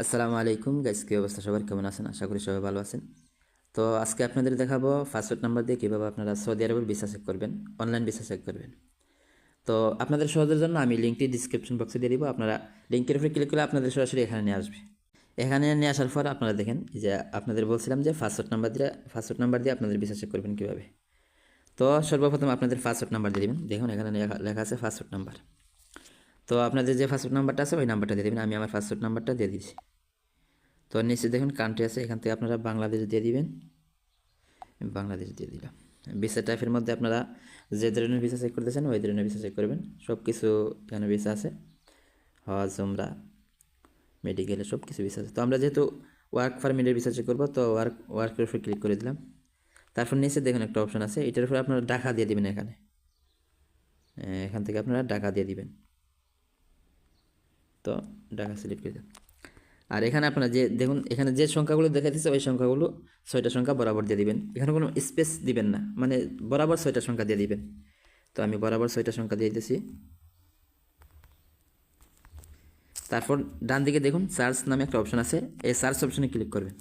আসসালামু আলাইকুম গাইস, কি অবস্থা সবার? কেমন আছেন? আশা করি সবাই ভালো আছেন। তো আজকে আপনাদের দেখাবো পাসপোর্ট নাম্বার দিয়ে কীভাবে আপনারা সৌদি আরবের ভিসা চেক করবেন, অনলাইন ভিসা চেক করবেন। তো আপনাদের সহজের জন্য আমি লিঙ্কটি ডিসক্রিপশন বক্সে দিয়ে দিব। আপনারা লিঙ্কের উপরে ক্লিক করলে আপনাদের সরাসরি এখানে নিয়ে আসবে। এখানে নিয়ে আসার পর আপনারা দেখেন যে আপনাদের বলছিলাম যে পাসপোর্ট নাম্বার দিয়ে আপনাদের ভিসা চেক করবেন কীভাবে। তো সর্বপ্রথম আপনাদের পাসপোর্ট নাম্বার দিয়ে দেবেন। দেখুন এখানে লেখা আছে পাসপোর্ট নাম্বার। তো আপনাদের যে পাসপোর্ট নাম্বারটা আছে ওই নাম্বারটা দিয়ে দেবেন। আমি আমার পাসপোর্ট নাম্বারটা দিয়ে দিয়েছি। তো নিচে দেখুন কান্ট্রি আছে, এখান থেকে আপনারা বাংলাদেশ দিয়ে দিবেন। বাংলাদেশ দিয়ে দিলাম। ভিসা টাইপের মধ্যে আপনারা যে ধরনের ভিসা চেক করতেছেন ওই ধরনের ভিসা চেক করবেন। সব কিছু এখানে ভিসা আছে, হজ, উমরা, মেডিকেলের সব কিছু ভিসা আছে। তো আমরা যেহেতু ওয়ার্ক পারমিটের ভিসা চেক করবো, তো ওয়ার্কের উপর ক্লিক করে দিলাম। তারপর নিচে দেখুন একটা অপশন আছে, এটার উপরে আপনারা টাকা দিয়ে দিবেন। এখান থেকে আপনারা টাকা দিয়ে দিবেন। তো টাকা সিলেক্ট করে দেন। আর এখানে আপনারা যে দেখুন এখানে যে সংখ্যাগুলো দেখাইতেছে ওই সংখ্যাগুলো 6টা সংখ্যা বরাবর দিয়ে দিবেন। এখানে কোনো স্পেস দিবেন না, মানে বরাবর 6টা সংখ্যা দিয়ে দিবেন। তো আমি বরাবর 6টা সংখ্যা দিয়ে দিতেছি। তারপর ডান দিকে দেখুন সার্চ নামে একটা অপশন আছে, এই সার্চ অপশনে ক্লিক করবেন।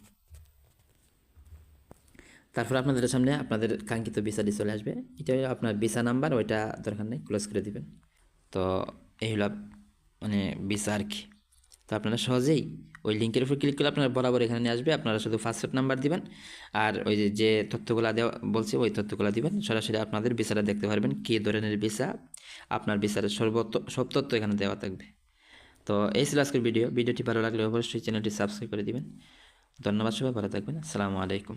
তারপর আপনাদের সামনে আপনাদের কাঙ্ক্ষিত ভিসাটি চলে আসবে। এটা হলো আপনার ভিসা নাম্বার, ওইটা দরকার নেই, ক্লোজ করে দিবেন। তো এই হলো মানে ভিসা আর কি। তো আপনারা সহজেই ওই লিঙ্কের উপর ক্লিক করলে আপনারা বরাবর এখানে নিয়ে আসবে। আপনারা শুধু পাসপোর্ট নাম্বার দিবেন আর ওই যে তথ্যগুলো দেওয়া বলছে ওই তথ্যগুলো দিবেন। সরাসরি আপনাদের ভিসাটা দেখতে পারবেন, কী ধরনের ভিসা, আপনার ভিসার সব তথ্য এখানে দেওয়া থাকবে। তো এই ছিল আজকের ভিডিওটি ভালো লাগলে অবশ্যই চ্যানেলটি সাবস্ক্রাইব করে দিবেন। ধন্যবাদ, সবাই ভালো থাকবেন। আসসালামু আলাইকুম।